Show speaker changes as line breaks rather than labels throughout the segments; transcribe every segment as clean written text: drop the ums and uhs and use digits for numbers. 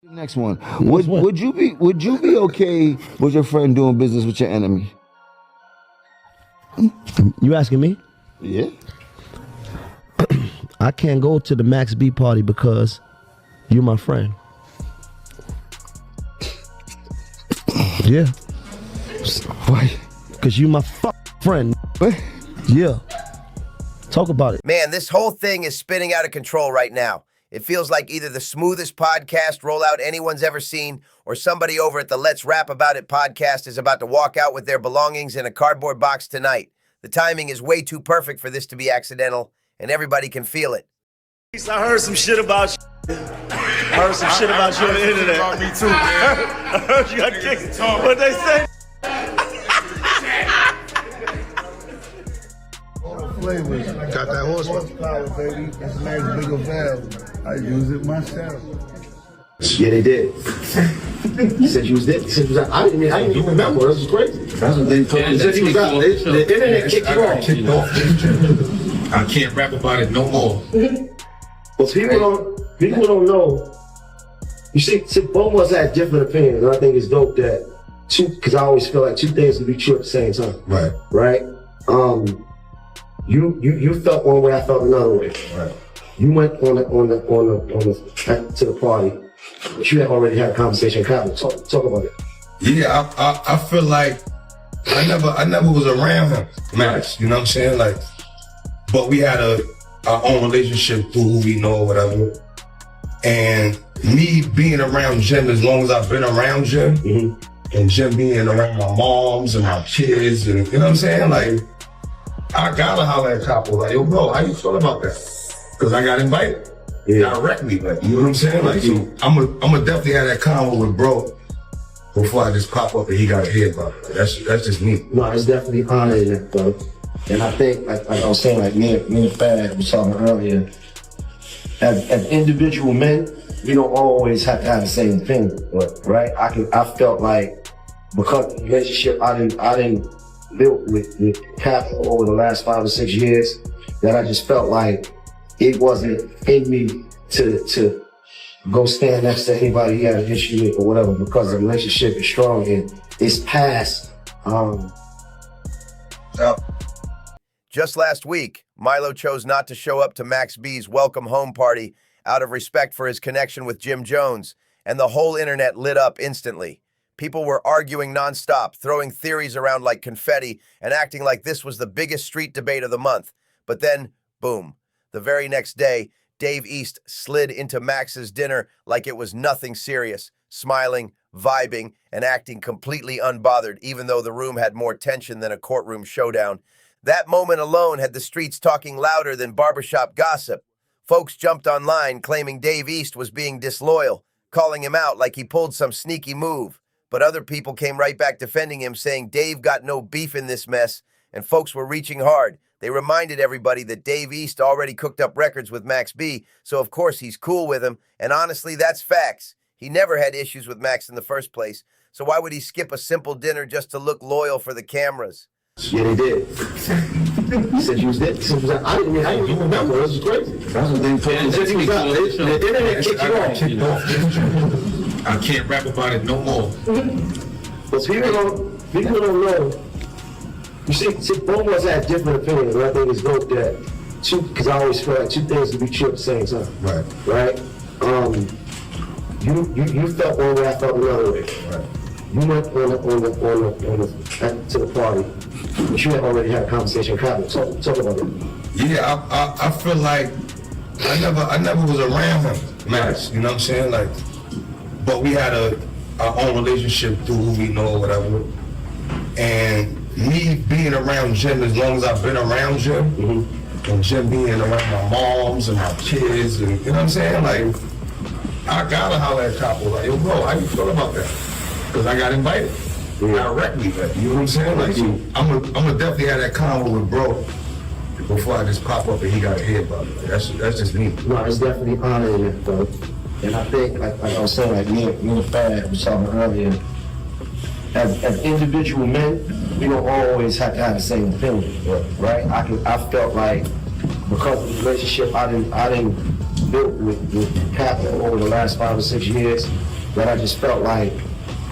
Next one. Would you be okay with your friend doing business with your enemy?
You asking me?
Yeah.
I can't go to the Max B party because you're my friend. Yeah.
Why?
Because you my friend.
What?
Yeah. Talk about it.
Man, this whole thing is spinning out of control right now. It feels like either the smoothest podcast rollout anyone's ever seen, or somebody over at the Let's Rap About It podcast is about to walk out with their belongings in a cardboard box tonight. The timing is way too perfect for this to be accidental, and everybody can feel it.
I heard some shit about you. Heard some shit about you on the internet.
About me too, man.
I heard you got kicked. What they say?
Flavors.
Got that horsepower,
baby. It's nice Biggavelli. I use it myself.
Yeah, they did. He said you was there. He said you was out. I didn't even remember. This was crazy. That's what they told me. He said you was out. The internet kicked you off.
I can't rap about it no more.
Well, people don't know. You see, both of us had different opinions, and I think it's dope that because I always feel like two things can be true at the same time.
Right.
Right? You felt one way, I felt another way.
Right.
You went to the party, but you had already had a conversation. Talk about it.
Yeah, I feel like I never was around him, Max. You know what I'm saying? Like, but we had our own relationship through who we know or whatever. And me being around Jim as long as I've been around Jim, and Jim being around my moms and my kids, and you know what I'm saying? Like, I gotta holler at Capo, like, yo, bro, how you feel about that? Because I got invited directly, like, you know what I'm saying? Like, so I'm gonna definitely have that convo with bro before I just pop up and he gotta hear about it. That's just me.
No, it's definitely honored, bro. And I think, like I was saying, like me and Fad was talking earlier, as individual men, we don't always have to have the same opinion, right? I felt like because of the relationship I didn't build with Capo over the last 5 or 6 years, that I just felt like it wasn't in me to go stand next to anybody he had an issue with or whatever, because the relationship is strong and it's past.
Just last week, Milo chose not to show up to Max B's welcome home party out of respect for his connection with Jim Jones, and the whole internet lit up instantly. People were arguing nonstop, throwing theories around like confetti, and acting like this was the biggest street debate of the month. But then, boom, the very next day, Dave East slid into Max's dinner like it was nothing serious, smiling, vibing, and acting completely unbothered, even though the room had more tension than a courtroom showdown. That moment alone had the streets talking louder than barbershop gossip. Folks jumped online claiming Dave East was being disloyal, calling him out like he pulled some sneaky move. But other people came right back defending him, saying Dave got no beef in this mess, and folks were reaching hard. They reminded everybody that Dave East already cooked up records with Max B, so of course he's cool with him, and honestly, that's facts. He never had issues with Max in the first place, so why would he skip a simple dinner just to look loyal for the cameras?
Yeah, they did. He said you was there. He said you was out. I didn't even remember. This was crazy. That's what they told me. He said you was out. The internet kicked you off.
I can't rap about it no more.
But people don't know. You see, both of us had different opinions, and I think it's dope that because I always feel like two things can be true at the same time.
Right.
Right? You felt one way, I felt another way.
Right.
You went to the party, but you had already had a conversation. Talk about it.
Yeah, I feel like I never was around him, Max. You know what I'm saying? Like, but we had our own relationship through who we know or whatever. And me being around Jim as long as I've been around Jim, and Jim being around my moms and my kids, and you know what I'm saying? Like, I gotta holler at Capo, like, yo, bro, how you feel about that? Because I got invited directly, like, you know what I'm saying? Like, so I'm gonna definitely have that convo with bro before I just pop up and he gotta hear about it. That's just me.
No, it's definitely honoring, bro. And I think, like I was saying, like me and Fad was talking earlier, as individual men, we don't always have to have the same opinion, right? I felt like because of the relationship I didn't build with Capo over the last 5 or 6 years, but I just felt like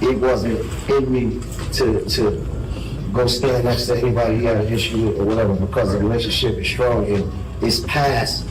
it wasn't in me to go stand next to anybody he had an issue with or whatever, because the relationship is strong and it's past.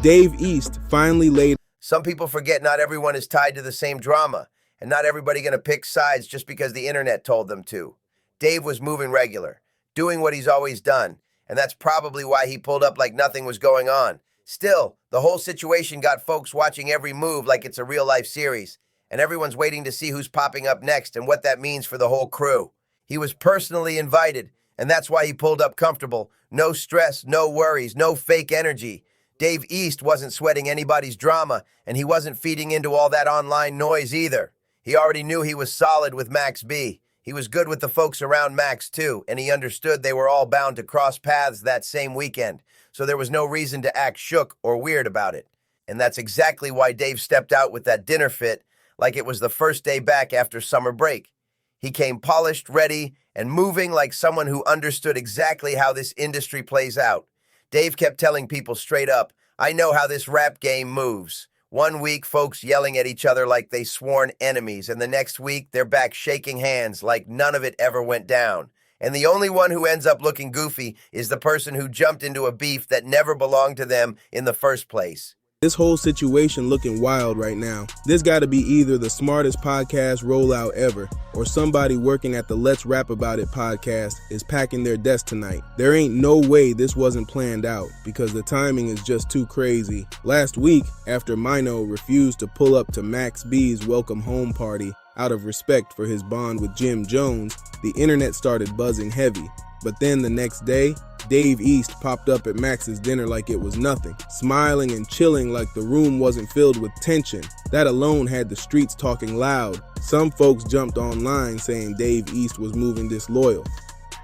Dave East finally laid.
Some people forget not everyone is tied to the same drama, and not everybody gonna pick sides just because the internet told them to. Dave was moving regular, doing what he's always done, and that's probably why he pulled up like nothing was going on. Still, the whole situation got folks watching every move like it's a real-life series, and everyone's waiting to see who's popping up next and what that means for the whole crew. He was personally invited, and that's why he pulled up comfortable. No stress, no worries, no fake energy. Dave East wasn't sweating anybody's drama, and he wasn't feeding into all that online noise either. He already knew he was solid with Max B. He was good with the folks around Max too, and he understood they were all bound to cross paths that same weekend, so there was no reason to act shook or weird about it. And that's exactly why Dave stepped out with that dinner fit like it was the first day back after summer break. He came polished, ready, and moving like someone who understood exactly how this industry plays out. Dave kept telling people straight up, I know how this rap game moves. One week, folks yelling at each other like they sworn enemies, and the next week, they're back shaking hands like none of it ever went down. And the only one who ends up looking goofy is the person who jumped into a beef that never belonged to them in the first place.
This whole situation looking wild right now. This gotta be either the smartest podcast rollout ever, or somebody working at the Let's Rap About It podcast is packing their desk tonight. There ain't no way this wasn't planned out, because the timing is just too crazy. Last week, after Maino refused to pull up to Max B's welcome home party out of respect for his bond with Jim Jones, the internet started buzzing heavy. But then the next day, Dave East popped up at Max's dinner like it was nothing, smiling and chilling like the room wasn't filled with tension. That alone had the streets talking loud. Some folks jumped online saying Dave East was moving disloyal,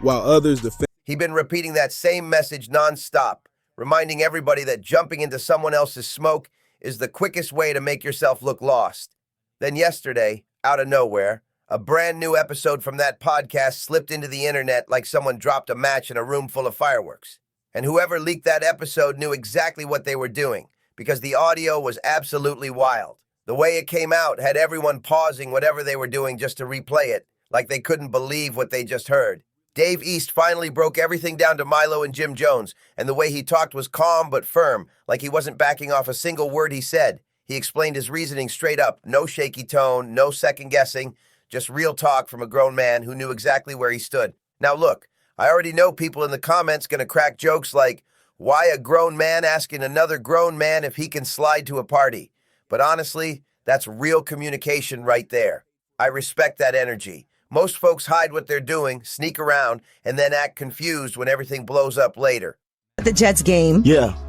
while others defended.
He'd been repeating that same message nonstop, reminding everybody that jumping into someone else's smoke is the quickest way to make yourself look lost. Then yesterday, out of nowhere, a brand new episode from that podcast slipped into the internet like someone dropped a match in a room full of fireworks. And whoever leaked that episode knew exactly what they were doing, because the audio was absolutely wild. The way it came out had everyone pausing whatever they were doing just to replay it, like they couldn't believe what they just heard. Dave East finally broke everything down to Milo and Jim Jones, and the way he talked was calm but firm, like he wasn't backing off a single word he said. He explained his reasoning straight up, no shaky tone, no second guessing, just real talk from a grown man who knew exactly where he stood. Now look, I already know people in the comments gonna crack jokes like, why a grown man asking another grown man if he can slide to a party? But honestly, that's real communication right there. I respect that energy. Most folks hide what they're doing, sneak around, and then act confused when everything blows up later.
The Jets game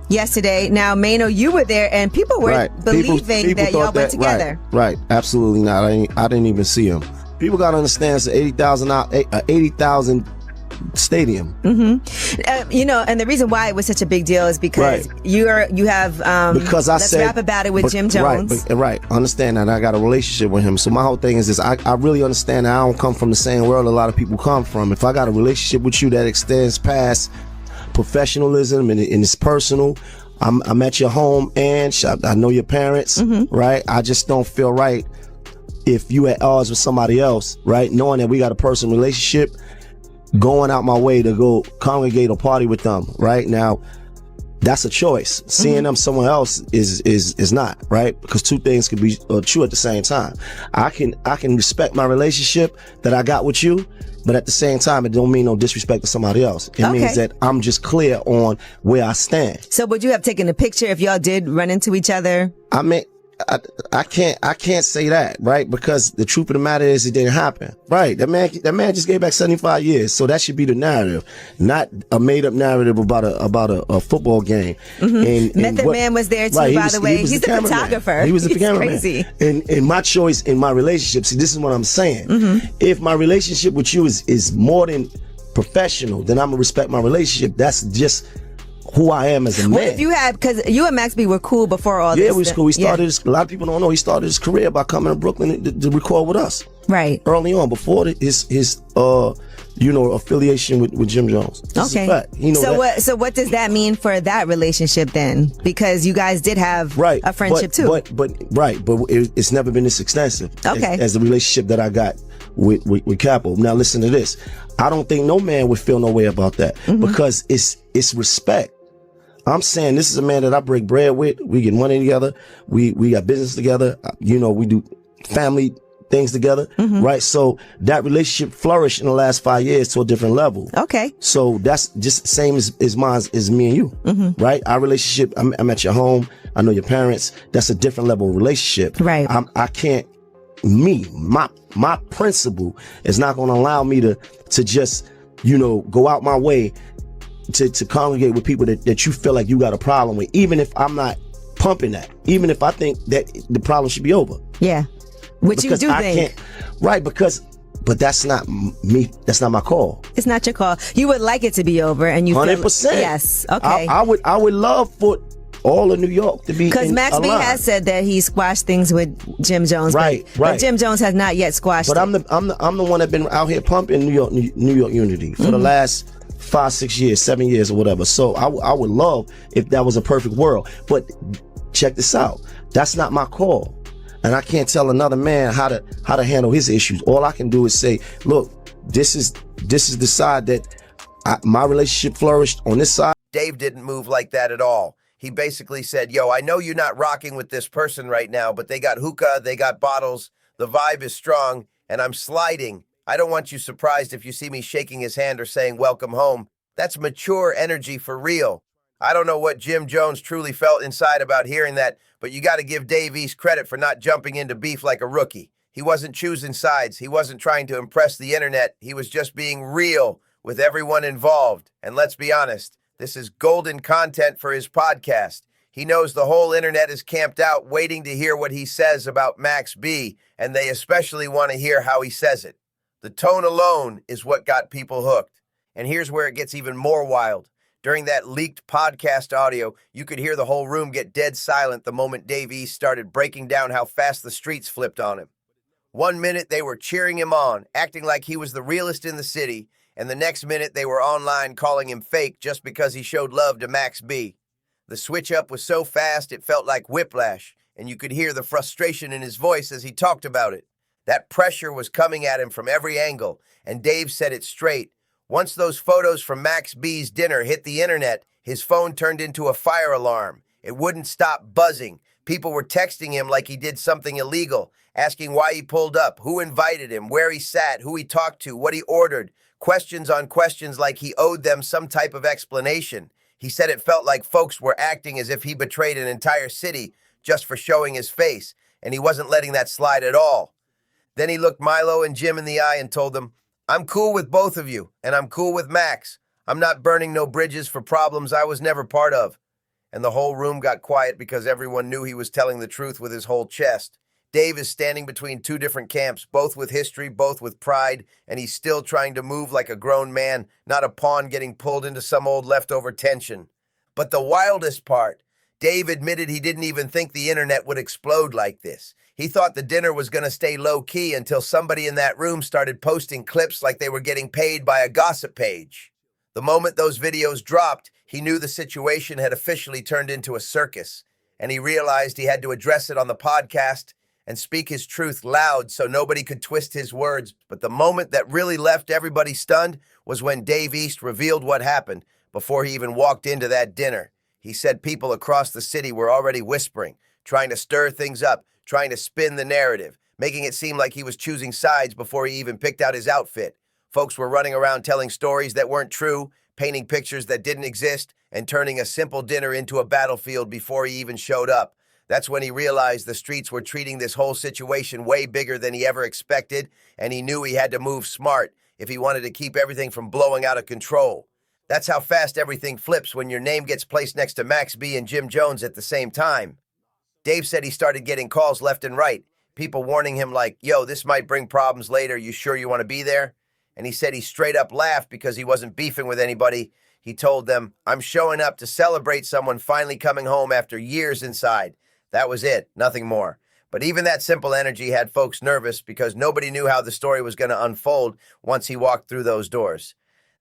yesterday. Now, Maino, you were there, and people were believing
people
that y'all went together.
Right, absolutely not. I didn't even see him. People got to understand it's an 80,000 stadium.
You know, and the reason why it was such a big deal is because you have
because I
Let's
said,
Rap About It with Jim Jones.
Right, understand that. I got a relationship with him. So my whole thing is this: I really understand that I don't come from the same world a lot of people come from. If I got a relationship with you that extends past professionalism and it's personal, I'm at your home and I know your parents, right? I just don't feel right if you at odds with somebody else, right? Knowing that we got a personal relationship, going out my way to go congregate or party with them, right? Now, that's a choice. Seeing them somewhere else is not, right? Because two things can be true at the same time. I can respect my relationship that I got with you, but at the same time, it don't mean no disrespect to somebody else. It means that I'm just clear on where I stand.
So would you have taken a picture if y'all did run into each other?
I mean, I can't say that, right? Because the truth of the matter is it didn't happen, right? That man just gave back 75 years, so that should be the narrative, not a made up narrative about a football game. And
Method Man was there too, by the way. He's the photographer.
He was the cameraman.
Crazy.
And my choice in my relationship, see, this is what I'm saying. If my relationship with you is more than professional, then I'm gonna respect my relationship. That's just who I am as a man.
What if you had, because you and Max B were cool before all this.
Yeah, we was cool. We started a lot of people don't know he started his career by coming to Brooklyn to record with us.
Right.
Early on, before his affiliation with Jim Jones. This
okay.
is a fact. You know
so what does that mean for that relationship then? Because you guys did have a friendship too.
But it's never been this extensive as the relationship that I got with Capo. Now listen to this. I don't think no man would feel no way about that because it's respect. I'm saying this is a man that I break bread with. We get money together. We got business together. You know, we do family things together, right? So that relationship flourished in the last 5 years to a different level.
Okay.
So that's just the same as mine, as me and you, right? Our relationship, I'm at your home. I know your parents. That's a different level of relationship.
Right.
I can't, my principle is not going to allow me to just, go out my way to congregate with people that you feel like you got a problem with, even if I'm not pumping that, even if I think that the problem should be over.
Yeah. Which because you do think.
Right, but that's not me. That's not my call.
It's not your call. You would like it to be over and you
100%.
Yes. Okay.
I would love for all of New York to be
because Max B has said that he squashed things with Jim Jones.
Right.
But Jim Jones has not yet squashed it.
But I'm the one that been out here pumping New York unity for the last 5, 6 years, 7 years or whatever. So I would love if that was a perfect world. But check this out. That's not my call. And I can't tell another man how to handle his issues. All I can do is say, look, this is the side that my relationship flourished on this side.
Dave didn't move like that at all. He basically said, yo, I know you're not rocking with this person right now, but they got hookah, they got bottles, the vibe is strong, and I'm sliding. I don't want you surprised if you see me shaking his hand or saying welcome home. That's mature energy for real. I don't know what Jim Jones truly felt inside about hearing that, but you got to give Dave East credit for not jumping into beef like a rookie. He wasn't choosing sides. He wasn't trying to impress the internet. He was just being real with everyone involved. And let's be honest, this is golden content for his podcast. He knows the whole internet is camped out waiting to hear what he says about Max B, and they especially want to hear how he says it. The tone alone is what got people hooked. And here's where it gets even more wild. During that leaked podcast audio, you could hear the whole room get dead silent the moment Dave East started breaking down how fast the streets flipped on him. 1 minute they were cheering him on, acting like he was the realest in the city, and the next minute they were online calling him fake just because he showed love to Max B. The switch up was so fast it felt like whiplash, and you could hear the frustration in his voice as he talked about it. That pressure was coming at him from every angle, and Dave said it straight. Once those photos from Max B's dinner hit the internet, his phone turned into a fire alarm. It wouldn't stop buzzing. People were texting him like he did something illegal, asking why he pulled up, who invited him, where he sat, who he talked to, what he ordered. Questions on questions like he owed them some type of explanation. He said it felt like folks were acting as if he betrayed an entire city just for showing his face, and he wasn't letting that slide at all. Then he looked Milo and Jim in the eye and told them, I'm cool with both of you, and I'm cool with Max. I'm not burning no bridges for problems I was never part of. And the whole room got quiet because everyone knew he was telling the truth with his whole chest. Dave is standing between two different camps, both with history, both with pride, and he's still trying to move like a grown man, not a pawn getting pulled into some old leftover tension. But the wildest part, Dave admitted he didn't even think the internet would explode like this. He thought the dinner was going to stay low-key until somebody in that room started posting clips like they were getting paid by a gossip page. The moment those videos dropped, he knew the situation had officially turned into a circus, and he realized he had to address it on the podcast and speak his truth loud so nobody could twist his words. But the moment that really left everybody stunned was when Dave East revealed what happened before he even walked into that dinner. He said people across the city were already whispering, trying to stir things up, trying to spin the narrative, making it seem like he was choosing sides before he even picked out his outfit. Folks were running around telling stories that weren't true, painting pictures that didn't exist, and turning a simple dinner into a battlefield before he even showed up. That's when he realized the streets were treating this whole situation way bigger than he ever expected, and he knew he had to move smart if he wanted to keep everything from blowing out of control. That's how fast everything flips when your name gets placed next to Max B and Jim Jones at the same time. Dave said he started getting calls left and right, people warning him like, yo, this might bring problems later, you sure you want to be there? And he said he straight up laughed because he wasn't beefing with anybody. He told them, "I'm showing up to celebrate someone finally coming home after years inside." That was it, nothing more. But even that simple energy had folks nervous because nobody knew how the story was going to unfold once he walked through those doors.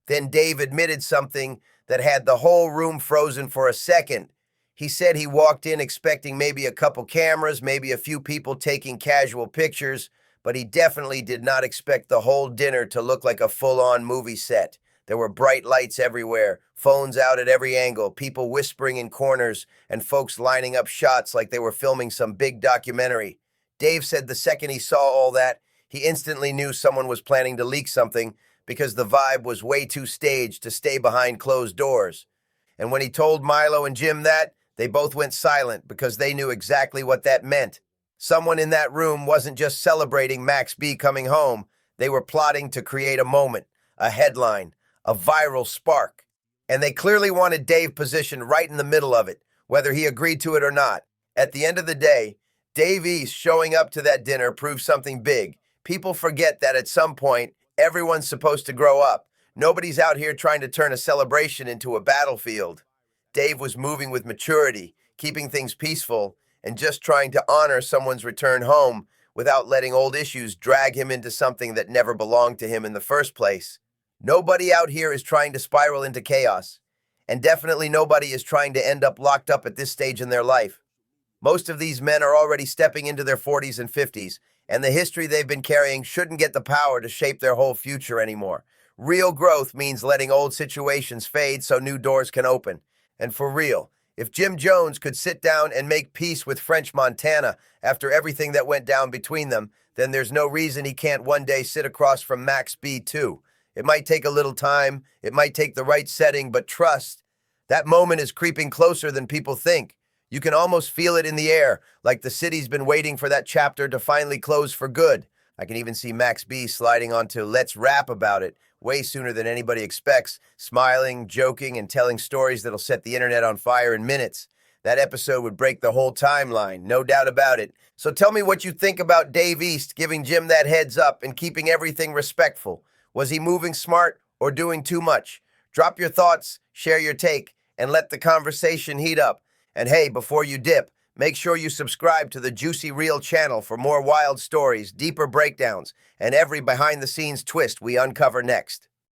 Then Dave admitted something that had the whole room frozen for a second. He said he walked in expecting maybe a couple cameras, maybe a few people taking casual pictures, but he definitely did not expect the whole dinner to look like a full-on movie set. There were bright lights everywhere, phones out at every angle, people whispering in corners, and folks lining up shots like they were filming some big documentary. Dave said the second he saw all that, he instantly knew someone was planning to leak something because the vibe was way too staged to stay behind closed doors. And when he told Milo and Jim that, they both went silent because they knew exactly what that meant. Someone in that room wasn't just celebrating Max B coming home, they were plotting to create a moment, a headline, a viral spark. And they clearly wanted Dave positioned right in the middle of it, whether he agreed to it or not. At the end of the day, Dave East showing up to that dinner proved something big. People forget that at some point, everyone's supposed to grow up. Nobody's out here trying to turn a celebration into a battlefield. Dave was moving with maturity, keeping things peaceful, and just trying to honor someone's return home without letting old issues drag him into something that never belonged to him in the first place. Nobody out here is trying to spiral into chaos, and definitely nobody is trying to end up locked up at this stage in their life. Most of these men are already stepping into their 40s and 50s, and the history they've been carrying shouldn't get the power to shape their whole future anymore. Real growth means letting old situations fade so new doors can open. And for real, if Jim Jones could sit down and make peace with French Montana after everything that went down between them, then there's no reason he can't one day sit across from Max B too. It might take a little time, it might take the right setting, but trust, that moment is creeping closer than people think. You can almost feel it in the air, like the city's been waiting for that chapter to finally close for good. I can even see Max B sliding onto Let's Rap About It way sooner than anybody expects, smiling, joking, and telling stories that'll set the internet on fire in minutes. That episode would break the whole timeline, no doubt about it. So tell me what you think about Dave East giving Jim that heads up and keeping everything respectful. Was he moving smart or doing too much? Drop your thoughts, share your take, and let the conversation heat up. And hey, before you dip, make sure you subscribe to the Juicy Reel channel for more wild stories, deeper breakdowns, and every behind-the-scenes twist we uncover next.